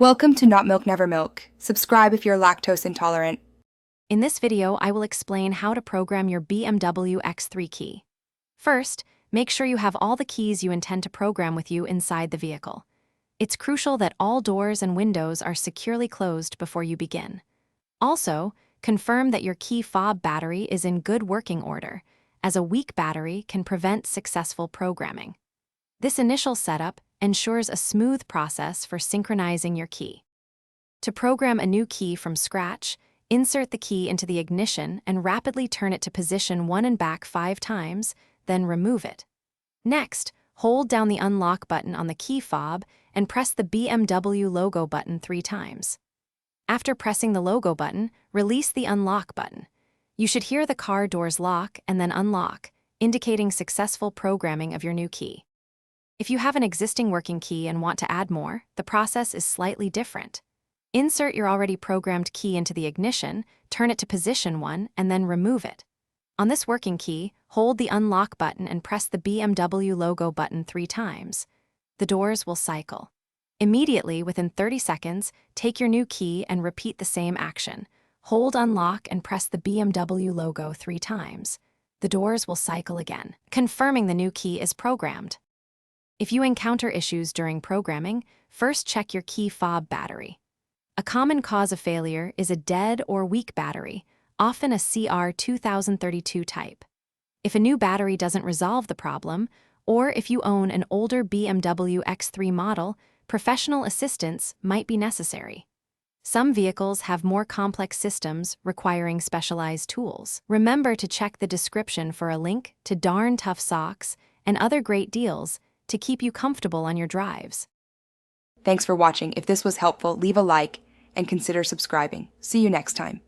Welcome to Not Milk Never Milk. Subscribe if you're lactose intolerant. In this video, I will explain how to program your BMW X3 key. First, make sure you have all the keys you intend to program with you inside the vehicle. It's crucial that all doors and windows are securely closed before you begin. Also, confirm that your key fob battery is in good working order, as a weak battery can prevent successful programming. This initial setup ensures a smooth process for synchronizing your key. To program a new key from scratch, insert the key into the ignition and rapidly turn it to position 1 and back 5 times, then remove it. Next, hold down the unlock button on the key fob and press the BMW logo button 3 times. After pressing the logo button, release the unlock button. You should hear the car doors lock and then unlock, indicating successful programming of your new key. If you have an existing working key and want to add more, the process is slightly different. Insert your already programmed key into the ignition, turn it to position 1, and then remove it. On this working key, hold the unlock button and press the BMW logo button 3 times. The doors will cycle. Immediately, within 30 seconds, take your new key and repeat the same action. Hold unlock and press the BMW logo 3 times. The doors will cycle again, confirming the new key is programmed. If you encounter issues during programming, first check your key fob battery. A common cause of failure is a dead or weak battery, often a CR2032 type. If a new battery doesn't resolve the problem, or if you own an older BMW X3 model, professional assistance might be necessary. Some vehicles have more complex systems requiring specialized tools. Remember to check the description for a link to Darn Tough socks and other great deals to keep you comfortable on your drives. Thanks for watching. If this was helpful, leave a like and consider subscribing. See you next time.